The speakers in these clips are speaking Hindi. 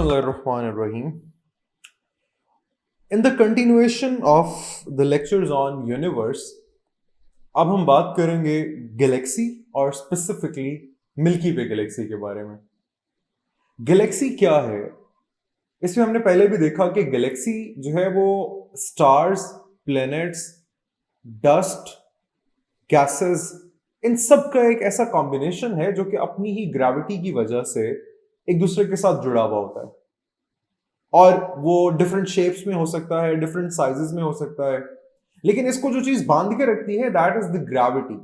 Bismillahirrahmanirrahim. In the continuation of the lectures on universe, अब हम बात करेंगे गैलेक्सी और स्पेसिफिकली मिल्की वे गैलेक्सी के बारे में। गैलेक्सी क्या है? इसमें हमने पहले भी देखा कि गैलेक्सी जो है वो स्टार्स, प्लैनेट्स, डस्ट, गैसेस, इन सब का एक ऐसा कॉम्बिनेशन है जो कि अपनी ही ग्रेविटी की वजह से एक दूसरे के साथ जुड़ा हुआ होता है और वो डिफरेंट शेप्स में हो सकता है, डिफरेंट साइजेस में हो सकता है, लेकिन इसको जो चीज बांध के रखती है दैट इज द ग्रेविटी।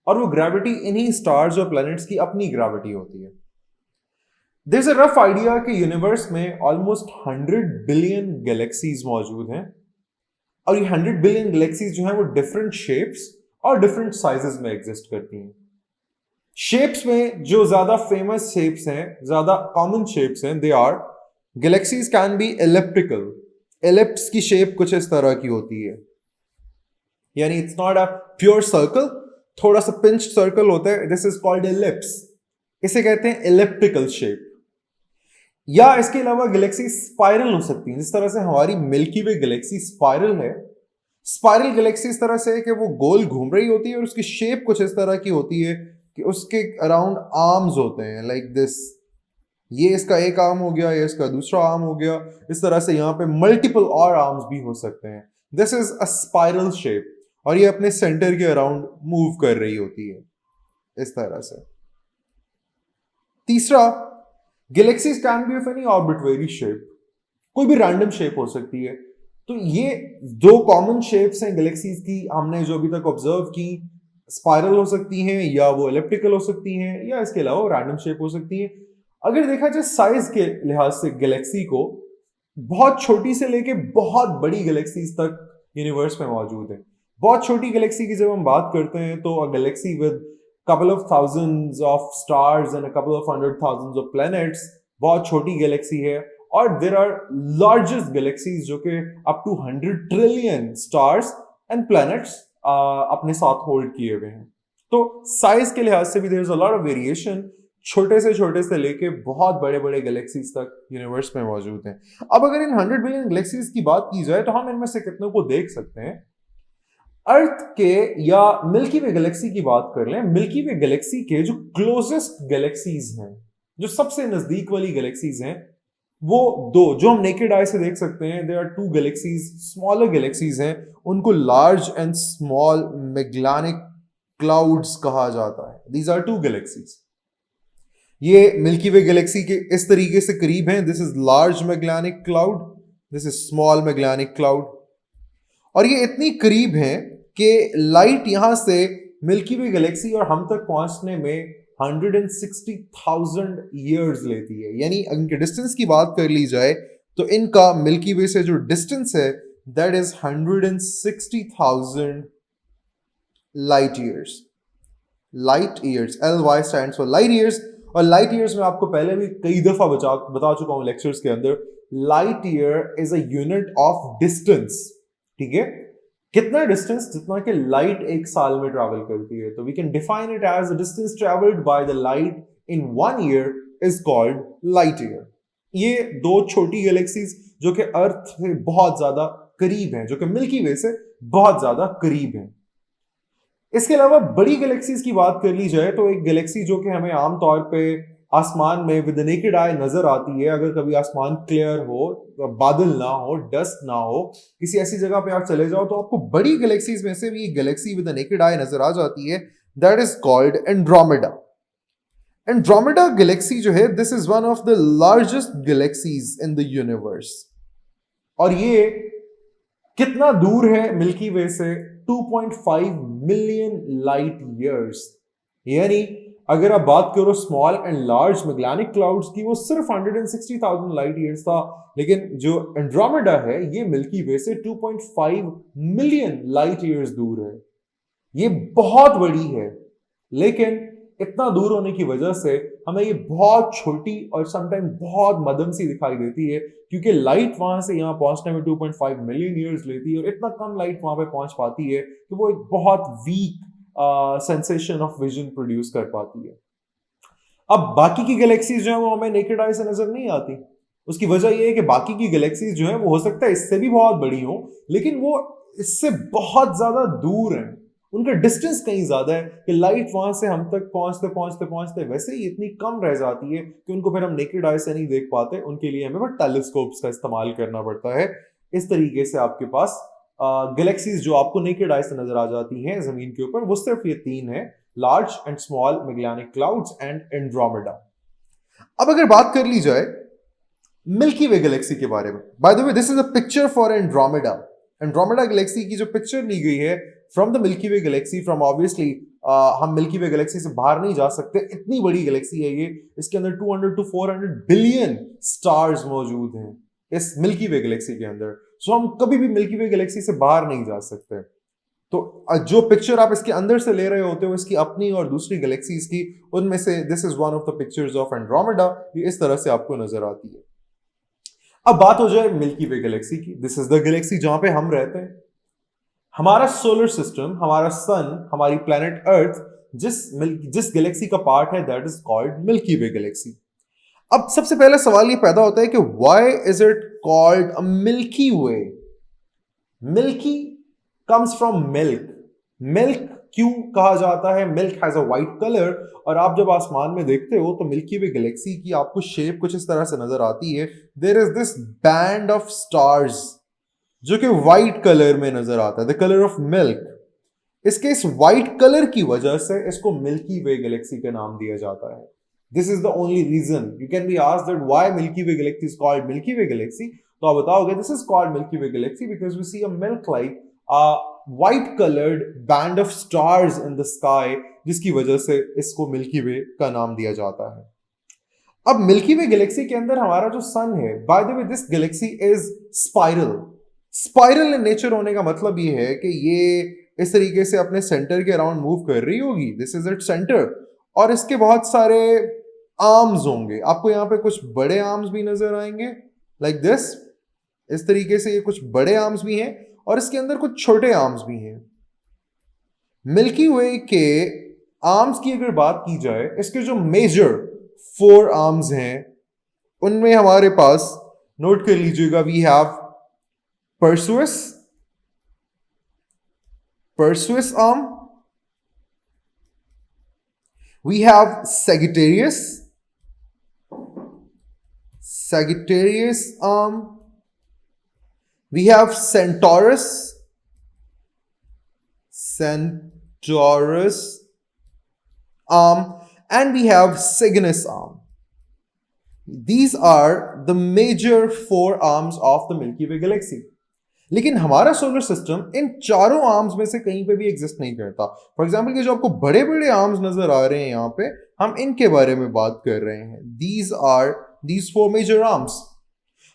और वो ग्रेविटी इन्हीं स्टार्स और प्लैनेट्स की अपनी ग्रेविटी होती है। There is a rough idea कि यूनिवर्स में ऑलमोस्ट 100 बिलियन गैलेक्सीज मौजूद हैं और ये 100 बिलियन गैलेक्सीज जो हैं वो डिफरेंट शेप्स और डिफरेंट साइजेस में एग्जिस्ट करती हैं। शेप्स में जो ज्यादा फेमस शेप्स हैं, ज्यादा कॉमन शेप्स हैं, they are galaxies can be elliptical. Ellipse की शेप कुछ इस तरह की होती है, यानी it's not a pure circle, थोड़ा सा पिंच सर्कल होता है, दिस इज कॉल्ड एलिप्स, इसे कहते हैं एलिप्टिकल शेप। या इसके अलावा गैलेक्सी स्पाइरल हो सकती है, जिस तरह से हमारी मिल्की वे गैलेक्सी स्पाइरल है। स्पाइरल गैलेक्सी इस तरह से है कि वो गोल घूम रही होती है और उसकी शेप कुछ इस तरह की होती है कि उसके अराउंड आर्म्स होते हैं, लाइक दिस। ये इसका एक आर्म हो गया, ये इसका दूसरा आर्म हो गया, इस तरह से यहाँ पे मल्टीपल और आर्म्स भी हो सकते हैं। This is a spiral shape और ये अपने सेंटर के अराउंड मूव कर रही होती है इस तरह से। तीसरा, galaxies can B of any arbitrary shape, कोई भी रैंडम शेप हो सकती है। तो ये दो कॉमन शेप्स हैं गैलेक्सीज की, हमने जो अभी तक ऑब्जर्व की। स्पाइरल हो सकती हैं, या वो एलिप्टिकल हो सकती हैं, या इसके अलावा रैंडम शेप हो सकती है। अगर देखा जाए साइज के लिहाज से गैलेक्सी को, बहुत छोटी से लेके बहुत बड़ी गैलेक्सीज तक यूनिवर्स में मौजूद है। बहुत छोटी गैलेक्सी की जब हम बात करते हैं तो a galaxy with couple of thousands of stars and a couple of 100,000 of planets बहुत छोटी गैलेक्सी है। और देर आर लार्जेस्ट गैलेक्सीज जो कि up to 100 trillion stars and planets अपने साथ होल्ड किए हुए हैं। तो साइज के लिहाज से भी there is a lot of variation, छोटे से लेके बहुत बड़े बड़े गैलेक्सीज तक यूनिवर्स में मौजूद हैं। अब अगर इन 100 बिलियन गैलेक्सीज की बात की जाए तो हम इनमें से कितनों को देख सकते हैं। अर्थ के या मिल्की वे गैलेक्सी की बात कर लें, मिल्की वे गैलेक्सी के जो क्लोजेस्ट गैलेक्सीज हैं, जो सबसे नजदीक वाली गैलेक्सीज हैं, वो दो जो हम नेकेड आई से देख सकते हैं। There are two galaxies, smaller galaxies हैं, उनको large and small Magellanic clouds कहा जाता है। These are two galaxies. ये मिल्की वे गैलेक्सी के इस तरीके से करीब हैं। This is large Magellanic cloud, this is small Magellanic cloud. और ये इतनी करीब हैं कि लाइट यहां से मिल्की वे गैलेक्सी और हम तक पहुंचने में 160,000 ईयर्स लेती है। यानी इनके डिस्टेंस की बात कर ली जाए तो इनका मिल्की वे से जो डिस्टेंस है that is 160,000 light years. Light years, LY stands for light years. और लाइट ईयर्स में आपको पहले भी कई दफा बता चुका हूं लेक्चर्स के अंदर, light year is a unit of distance. ठीक है, कितना डिस्टेंस? जितना कि लाइट एक साल में ट्रैवल करती है। तो we can define it as the distance travelled by the light in 1 year is called light year. ये दो छोटी गैलेक्सीज जो कि अर्थ से बहुत ज्यादा करीब हैं, जो कि मिल्की वे से बहुत ज्यादा करीब हैं। इसके अलावा बड़ी गैलेक्सीज की बात कर ली जाए तो एक गैलेक्सी जो कि हमें आमतौर पे आसमान में विद नेकेड आई नजर आती है, अगर कभी आसमान क्लियर हो, बादल ना हो, डस्ट ना हो, किसी ऐसी जगह पे आप चले जाओ तो आपको बड़ी गैलेक्सीज में से भी एक गैलेक्सी विद नेकेड आई नजर आ जाती है, that is called Andromeda. Andromeda Galaxy जो है, this is one of the largest galaxies in the universe. और ये कितना दूर है मिल्की वे से? 2.5 मिलियन लाइट ईयर्स। यानी अगर आप बात करो स्मॉल एंड लार्ज मैग्लानिक क्लाउड्स की, वो सिर्फ 160,000 लाइट ईयर्स था, लेकिन जो एंड्रोमेडा है ये मिल्की वे से 2.5 मिलियन लाइट ईयर्स दूर है। ये बहुत बड़ी है, लेकिन इतना दूर होने की वजह से हमें ये बहुत छोटी और समटाइम बहुत मध्यम सी दिखाई देती है, क्योंकि लाइट वहां से यहां पहुंचने में 2.5 मिलियन ईयर्स लेती है और इतना कम लाइट वहां पे पहुंच पाती है कि वो एक बहुत weak sensation of vision produce कर पाती है। अब बाकी की गैलेक्सीज जो है वो हमें नेकेड आई से नजर नहीं आती, उसकी वजह यह है कि बाकी की गैलेक्सीज जो है वो हो सकता है इससे भी बहुत बड़ी हो, लेकिन वो इससे बहुत ज्यादा दूर हैं, उनका डिस्टेंस कहीं ज्यादा है कि लाइट वहां से हम तक पहुंचते पहुंचते पहुंचते वैसे ही इतनी कम रह जाती है कि उनको फिर हम नेकेड आई से नहीं देख पाते, उनके लिए हमें टेलीस्कोप्स का इस्तेमाल करना पड़ता है। इस तरीके से आपके पास गैलेक्सीज जो आपको नेकेड आई से नजर आ जाती हैं जमीन के ऊपर, वो सिर्फ ये तीन है, large and small Magellanic clouds and Andromeda. अब अगर बात कर ली जाए मिल्की वे गैलेक्सी के बारे में, by the way this is a picture for Andromeda. Andromeda Galaxy की जो पिक्चर ली गई है from the milky way Galaxy, from obviously हम मिल्की वे गैलेक्सी से बाहर नहीं जा सकते, इतनी बड़ी गैलेक्सी है ये, इसके अंदर 200 to 400 बिलियन स्टार्स मौजूद हैं इस मिल्की वे गैलेक्सी के अंदर। सो हम कभी भी मिल्की वे गैलेक्सी से बाहर नहीं जा सकते। तो जो पिक्चर आप इसके अंदर से ले रहे होते हो इसकी अपनी और दूसरी गैलेक्सीज की, उनमें से this is one of the pictures of Andromeda, ये इस तरह से आपको नजर आती है। अब बात हो जाए मिल्की वे गैलेक्सी की, दिस इज द गैलेक्सी जहां पे हम रहते हैं। हमारा सोलर सिस्टम, हमारा सन, हमारी प्लेनेट अर्थ जिस गैलेक्सी का पार्ट है that is called milky way Galaxy. अब सबसे पहला सवाल ये पैदा होता है कि why is it called a milky way? Milky comes from milk. Milk क्यों कहा जाता है? Milk has a white colour, और आप जब आसमान में देखते हो तो मिल्की वे गैलेक्सी की आपको शेप कुछ इस तरह से नजर आती है। There is this band of stars जो कि व्हाइट कलर में नजर आता है, द कलर ऑफ मिल्क। इसके इस व्हाइट कलर की वजह से इसको मिल्की वे गैलेक्सी का नाम दिया जाता है। This is the only reason. You can be asked that why milky way galaxy is called milky way galaxy, तो आप बताओगे this is called milky way galaxy because we see a milk like white colored band of stars in the sky, जिसकी वजह से इसको मिल्की वे का नाम दिया जाता है। अब मिल्की वे गैलेक्सी के अंदर हमारा जो सन है, by the way this Galaxy is spiral. Spiral in nature होने का मतलब ये है कि ये इस तरीके से अपने सेंटर के अराउंड मूव कर रही होगी, दिस इज इट सेंटर, और इसके बहुत सारे आर्म्स होंगे। आपको यहाँ पे कुछ बड़े आर्म्स भी नजर आएंगे लाइक दिस, इस तरीके से ये कुछ बड़े आर्म्स भी हैं और इसके अंदर कुछ छोटे आर्म्स भी हैं। मिल्की वे के आर्म्स की अगर बात की जाए, इसके जो मेजर 4 आर्म्स हैं उनमें हमारे पास, नोट कर लीजिएगा, we have Perseus arm, we have Sagittarius arm, we have Centaurus arm, and we have Cygnus arm. These are the major 4 arms of the Milky Way galaxy. लेकिन हमारा सोलर सिस्टम इन चारों आर्म्स में से कहीं पे भी एग्जिस्ट नहीं करता। फॉर एग्जाम्पल ये जो आपको बड़े बड़े आर्म्स नजर आ रहे हैं यहाँ पे, हम इनके बारे में बात कर रहे हैं। these 4 major arms।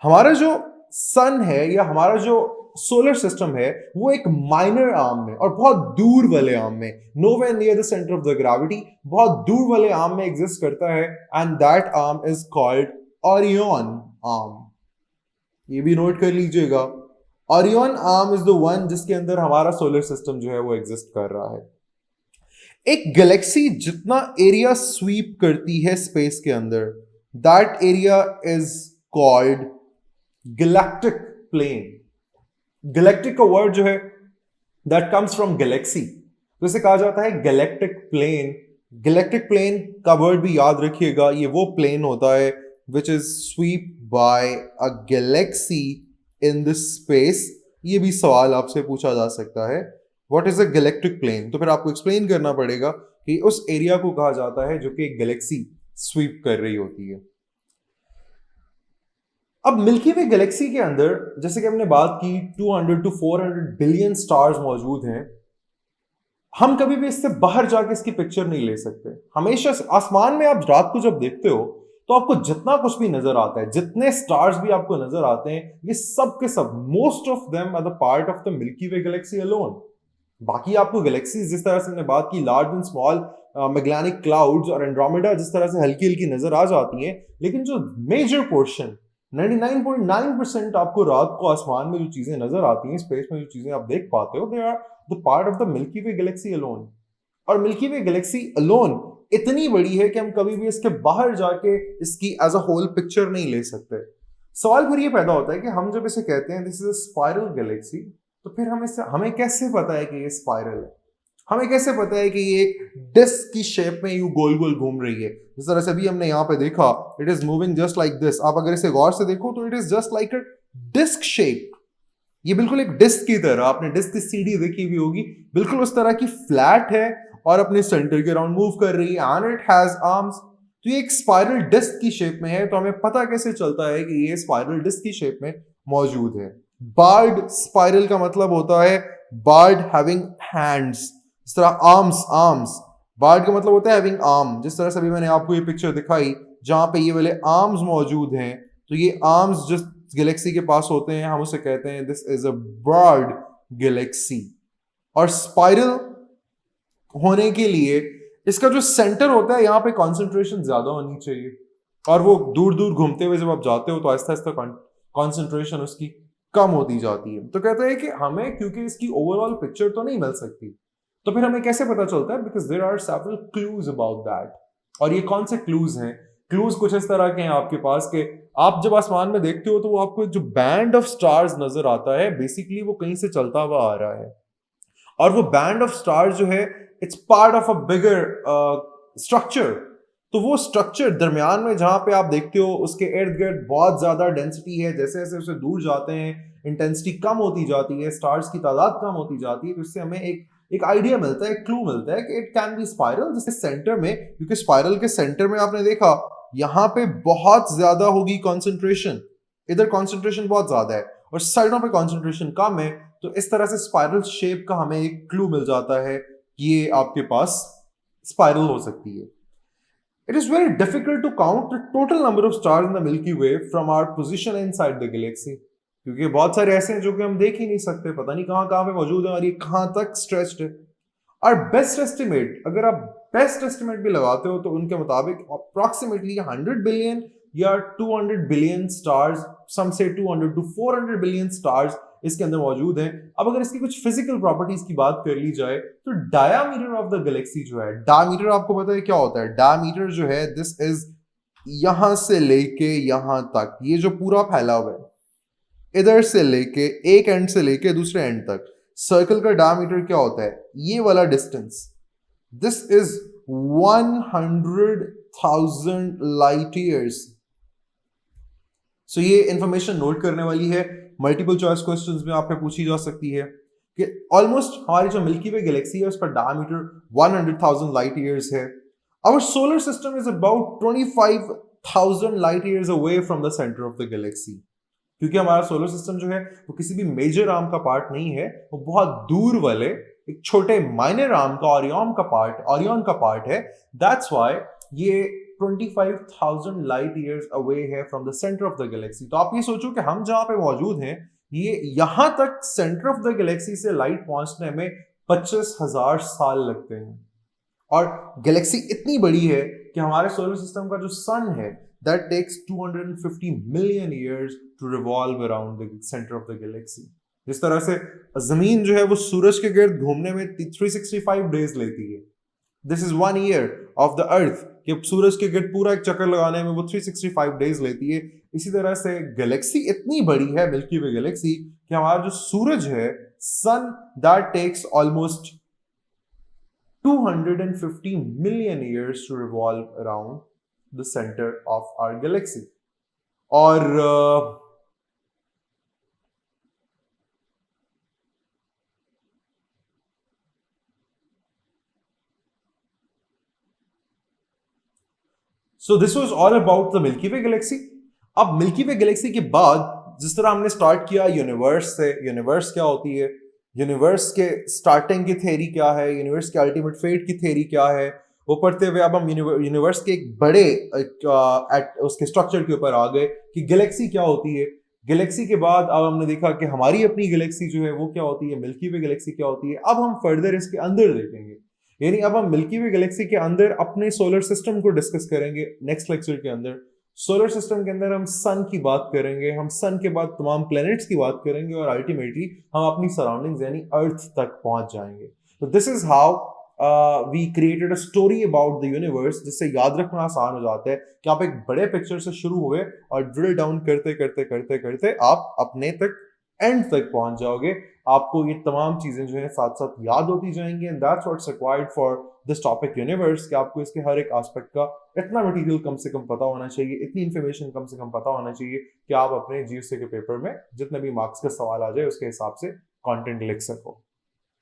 हमारा जो सन है या हमारा जो सोलर सिस्टम है वो एक माइनर आर्म में और बहुत दूर वाले आर्म में, nowhere near the centre of the gravity, बहुत दूर वाले आर्म में एग्जिस्ट करता है, and that arm is called Orion arm. ये भी नोट कर लीजिएगा, Orion arm is the one जिसके अंदर हमारा सोलर सिस्टम जो है वो एग्जिस्ट कर रहा है। एक गैलेक्सी जितना एरिया स्वीप करती है स्पेस के अंदर, that area is called galactic plane. Galactic का वर्ड जो है दैट कम्स फ्रॉम गैलेक्सी, तो इसे कहा जाता है गैलेक्टिक प्लेन। गैलेक्टिक प्लेन का वर्ड भी याद रखिएगा, ये वो प्लेन होता है which is sweep by a galaxy in this space. ये भी सवाल आपसे पूछा जा सकता है, what is a galactic plane? तो फिर आपको एक्सप्लेन करना पड़ेगा कि उस एरिया को कहा जाता है जो कि एक गैलेक्सी स्वीप कर रही होती है। अब मिल्की वे गैलेक्सी के अंदर जैसे कि हमने बात की 200 to 400 बिलियन स्टार्स मौजूद हैं। हम कभी भी इससे बाहर जाके इसकी पिक्चर नहीं ले सकते। हमेशा आसमान में आप रात को जब देखते हो तो आपको जितना कुछ भी नजर आता है, जितने स्टार्स भी आपको नजर आते हैं, ये सब के सब most of them are the part of the milky way galaxy alone. बाकी आपको गैलेक्सीज जिस तरह से हमने बात की, large and small Magellanic clouds और एंड्रोमेडा जिस तरह से हल्की हल्की नजर आ जाती हैं, लेकिन जो मेजर पोर्शन 99.9% आपको रात को आसमान में जो चीजें नजर आती हैं, स्पेस में जो चीजें आप देख पाते हो, they are the part of the milky way galaxy alone. और मिल्की वे गैलेक्सी अलोन इतनी बड़ी है कि हम कभी भी इसके बाहर जाके इसकी एज अ होल पिक्चर नहीं ले सकते। सवाल फिर ये पैदा होता है कि हम जब इसे कहते हैं this is a spiral Galaxy, तो फिर हमें कैसे पता है कि ये स्पाइरल है? हमें कैसे पता है कि ये एक डिस्क की शेप में यूं गोल गोल घूम रही है? जिस तरह से अभी हमने यहाँ पे देखा, it is moving just like this. आप अगर इसे गौर से देखो तो it is just like a disc shape. ये बिल्कुल एक डिस्क की तरह, आपने डिस्क की सीडी देखी हुई होगी, बिल्कुल उस तरह की फ्लैट है और अपने सेंटर के अराउंड मूव कर रही है, एंड इट हैज आर्म्स। तो ये एक स्पाइरल डिस्क की शेप में है, तो हमें पता कैसे चलता है कि ये स्पाइरल डिस्क की शेप में मौजूद है? बार्ड स्पाइरल का मतलब होता है बार्ड हैविंग हैंड्स, इस तरह आर्म्स आर्म्स। बार्ड का मतलब होता है हैविंग आर्म। जिस तरह से अभी मैंने आपको ये पिक्चर दिखाई जहां पे ये वाले आर्म्स मौजूद हैं, तो ये आर्म्स जिस गैलेक्सी के पास होते हैं हम उसे कहते हैं this is a bird Galaxy. और स्पाइरल होने के लिए इसका जो सेंटर होता है यहाँ पे कॉन्सेंट्रेशन ज्यादा होनी चाहिए, और वो दूर दूर घूमते हुए जब आप जाते हो तो आहिस्ता आहिस्ता कॉन्सेंट्रेशन उसकी कम होती जाती है। तो कहते हैं कि हमें क्योंकि इसकी ओवरऑल पिक्चर तो नहीं मिल सकती, तो फिर हमें कैसे पता चलता है? Because there are several clues about that. और ये कौन से क्लूज हैं? क्लूज कुछ इस तरह के हैं आपके पास कि आप जब आसमान में देखते हो तो वो आपको जो बैंड ऑफ स्टार्स नजर आता है, बेसिकली वो कहीं से चलता हुआ आ रहा है, और वो बैंड ऑफ स्टार्स जो है it's part of a bigger structure. तो वो स्ट्रक्चर दरमियान में जहां पे आप देखते हो उसके इर्द गिर्द बहुत ज्यादा डेंसिटी है, जैसे जैसे उसे दूर जाते हैं इंटेंसिटी कम होती जाती है, स्टार्स की तादाद कम होती जाती है, तो इससे हमें एक आइडिया मिलता है, एक क्लू मिलता है कि इट कैन बी स्पाइरल। जिसके सेंटर में, क्योंकि स्पाइरल के सेंटर में आपने देखा यहां पे बहुत ज्यादा होगी कॉन्सेंट्रेशन, इधर कॉन्सेंट्रेशन बहुत ज्यादा है और साइडों पे कॉन्सेंट्रेशन कम है, तो इस तरह से स्पाइरल शेप का हमें एक क्लू मिल जाता है कि ये आपके पास स्पाइरल हो सकती है। It is very difficult to count the total number of stars in the milky way from our position inside the galaxy, क्योंकि बहुत सारे ऐसे हैं जो कि हम देख ही नहीं सकते, पता नहीं कहां कहां पे मौजूद है और ये कहां तक स्ट्रेच्ड है। और बेस्ट एस्टिमेट, अगर आप बेस्ट एस्टिमेट भी लगाते हो तो उनके मुताबिक अप्रॉक्सीमेटली 100 बिलियन या 200 बिलियन स्टार्स, सम से 200 टू 400 बिलियन स्टार्स इसके अंदर मौजूद हैं। अब अगर इसकी कुछ फिजिकल प्रॉपर्टीज की बात कर ली जाए तो डायामीटर ऑफ द गैलेक्सी जो है, डायामीटर आपको पता है क्या होता है? डायामीटर जो है दिस इज यहां से लेके यहां तक, ये जो पूरा फैला हुआ है इधर से लेके एक एंड से लेके दूसरे एंड तक, सर्कल का डायमीटर क्या होता है? ये वाला distance, this is 100,000 light years. So ये इंफॉर्मेशन नोट करने वाली है, मल्टीपल चॉइस क्वेश्चंस में आपसे पूछी जा सकती है कि ऑलमोस्ट हमारी जो मिल्की वे गैलेक्सी है उसका डायमीटर 100,000 लाइट ईयर्स है। Our solar system is about 25,000 light years away from the centre of the galaxy. क्योंकि हमारा सोलर सिस्टम जो है वो किसी भी मेजर आर्म का पार्ट नहीं है, वो बहुत दूर वाले एक छोटे माइनर आर्म का ओरियन का पार्ट है। दैट्स व्हाई ये 25,000 लाइट ईयर्स अवे है from the centre of the Galaxy. तो आप ये सोचो कि हम जहां पे मौजूद हैं, ये यहां तक सेंटर ऑफ द गैलेक्सी से लाइट पहुंचने में 25,000 साल लगते हैं। और गैलेक्सी इतनी बड़ी है कि हमारे सोलर सिस्टम का जो सन है that takes 250 million years to revolve around the center of the galaxy। जिस तरह से जमीन जो है वो सूरज के गिर्द घूमने में 365 डेज लेती है, this is 1 year of the earth, कि सूरज के गिर्द पूरा एक चक्कर लगाने में वो 365 डेज लेती है। इसी तरह से गैलेक्सी इतनी बड़ी है मिल्की वे गैलेक्सी कि हमारा जो सूरज है sun, that takes almost 250 million years to revolve around the center of our galaxy। और so this was all about the milky way Galaxy. अब मिल्की वे गैलेक्सी के बाद जिस तरह हमने स्टार्ट किया यूनिवर्स से, यूनिवर्स क्या होती है, यूनिवर्स के स्टार्टिंग की थ्योरी क्या है, यूनिवर्स के अल्टीमेट फेट की थ्योरी क्या है, वो पढ़ते हुए अब हम यूनिवर्स के एक बड़े उसके स्ट्रक्चर के ऊपर आ गए कि गैलेक्सी क्या होती है। गैलेक्सी के बाद अब हमने देखा कि हमारी अपनी गैलेक्सी जो है वो क्या होती है, मिल्की वे गैलेक्सी क्या होती है। अब हम फर्दर इसके अंदर देखेंगे, यानी अब हम मिल्की वे गैलेक्सी के अंदर अपने सोलर सिस्टम को डिस्कस करेंगे नेक्स्ट लेक्चर के अंदर। सोलर सिस्टम के अंदर हम सन की बात करेंगे, हम सन के बाद तमाम प्लैनेट्स की बात करेंगे और अल्टीमेटली हम अपनी सराउंडिंग्स यानी अर्थ तक पहुंच जाएंगे। तो this is how we created a story about the universe, जिससे याद रखना आसान हो जाता है कि आप एक बड़े पिक्चर से शुरू हुए और ड्रिल डाउन करते करते करते करते आप अपने तक एंड तक पहुंच जाओगे। आपको ये तमाम चीजें जो है साथ साथ याद होती जाएंगी, and that's what's required for this topic universe, कि आपको इसके हर एक एस्पेक्ट का इतना मटेरियल कम से कम पता होना चाहिए, इतनी इन्फॉर्मेशन कम से कम पता होना चाहिए कि आप अपने जीएससी के पेपर में जितने भी मार्क्स का सवाल आ जाए उसके हिसाब से कंटेंट लिख सको।